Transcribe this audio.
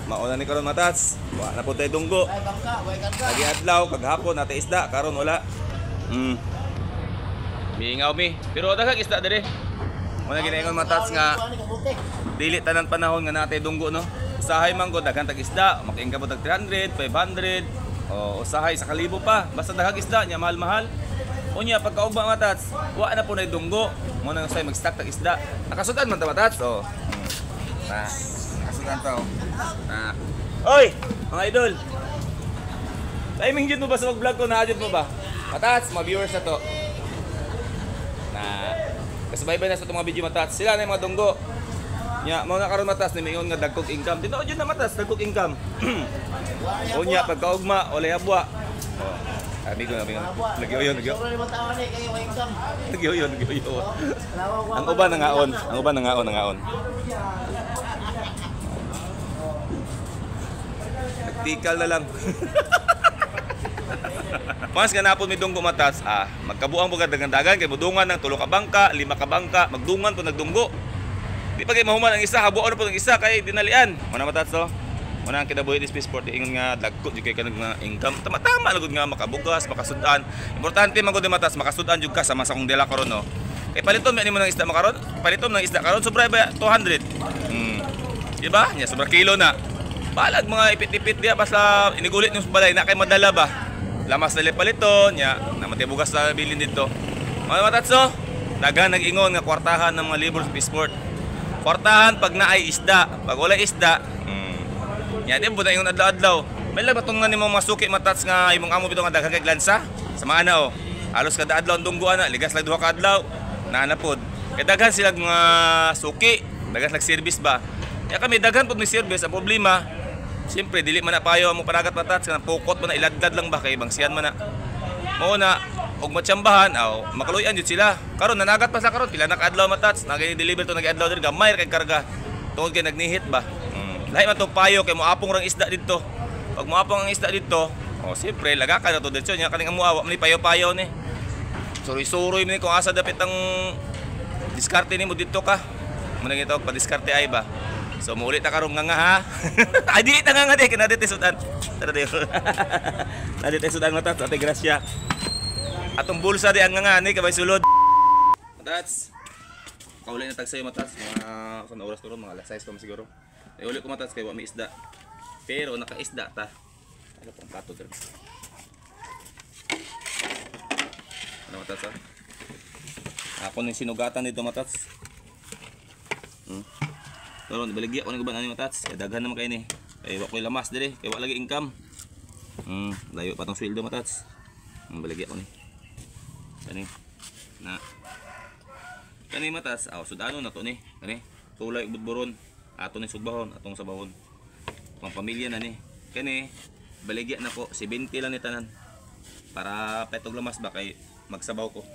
Mauna ni karon matats. Wa na pud tay dunggo. Ay bangka, way karga. Lagi adlaw kaghapon nate isda karon wala. Miingaw mi. Pero daghang isda diri. Muna ginaingon matats nga dili tanan panahon nga natay dunggo no. Usahay man gud daghang tag isda, makaingka po tag 300, 500. O usahay sa kalibo pa. Basta daghang isda nya mahal-mahal. Unya pagkaugma matats, wa na po nay dunggo. Muna usay mag-stock tag isda. Nakasudan man ta matats. Oh. Nakasudan ta. Oy, mga idol. Timing jud mo ba sa mag-vlog ko na jud mo ba? Matats, mga viewers na to. Kasabay-bay na sa itong mga video matats. Sila na yung mga dunggo. Nya, mga karon matas ni mingon nga dagkog income. Dito jud na matas dagkog income. Unya pagkaugma olay abwa. Oh. Amigo. Lagi uyon. Lagi uyon. Ang uban nangaon. Nagtikal na lang. Mas ganapon mi dunggo matas, magkabuang po dagan-dagan kay budungan ng 3 ka bangka, 5 ka bangka, magdungan po nagdunggo. Di pa kay mahuman ang isa, habuon po ng isa kay dinalian. Muna matats to. Muna ang kinabuhi this sport ingon nga dagko jud kay kanang nga income. Tama-tama lagod nga makabugas, makasudan. Importante man gud matas makasudan jud ka sama sa kong dela karon no. Kay paliton man nimo ng isda makaron, paliton ng isda karon sobra ba 200. Di ba? Nya sobra kilo na. Balag mga ipit-ipit dia basta inigulit niyo sa balay na kay madala ba. Lamas na paliton nya namatay bugas na bilin dito. Mga matatso, dagan nag-ingon nga kwartahan ng mga libro sa sport. Kwartahan pag naay isda, pag wala isda, nya di mo na ingon adlaw-adlaw. May lang batungan nimo masuki matats nga imong amo bitaw nga daghang kay glansa. Sama ana halos kada adlaw dunggo ana, ligas lang duha ka adlaw. Naanapod. Kay daghan sila mga suki, daghan slag service ba. Ya kami daghan pud may service ang problema. Siyempre, dili man na payo mo panagat matats, kanang pukot man na iladlad lang ba kay bangsiyan man na. Mao na og matsambahan makaluyan jud sila. Karon nanagat pa sa karon pila na kaadlaw matats, nagi-deliver to nagi-adlaw diri gamay kay karga. Tungod kay nagnihit ba. Lahi man to payo kay moapong rang isda didto. Pag moapong ang isda didto, siyempre lagakan na to dito nya kaning amuawa man payo-payo ni. Suroy-suroy man kung asa dapat ang diskarte nimo didto ka. Muna gito pa diskarte ay ba. So muulit na karong nga ha. Ay di ta nga de kinadit sudan. Tara de. Nadit sudan mata sa grasya. Atong bulsa di ang nga ni kabay sulod. Matats. Kaulay na tag sayo matats mga sa oras ko mga alas 6 pa siguro. Ay uli ko matats kay wa mi isda. Pero naka-isda ta. Ano pang pato dito. Ano matats ha? Ako ning sinugatan dito matats. Pero baligya ko nang guban ani matats, kay daghan naman kay ni. Kay wa koy lamas diri, kay wa lagi income. Layo pa tong sweldo matats. Baligya ko ni. Kani matats, sudano na to ni. Kani tulay budburon, ato ni sugbahon, atong sabahon. Pang pamilya na ni. Kani baligya na ko 70 lang ni tanan. Para petog lamas ba kay magsabaw ko.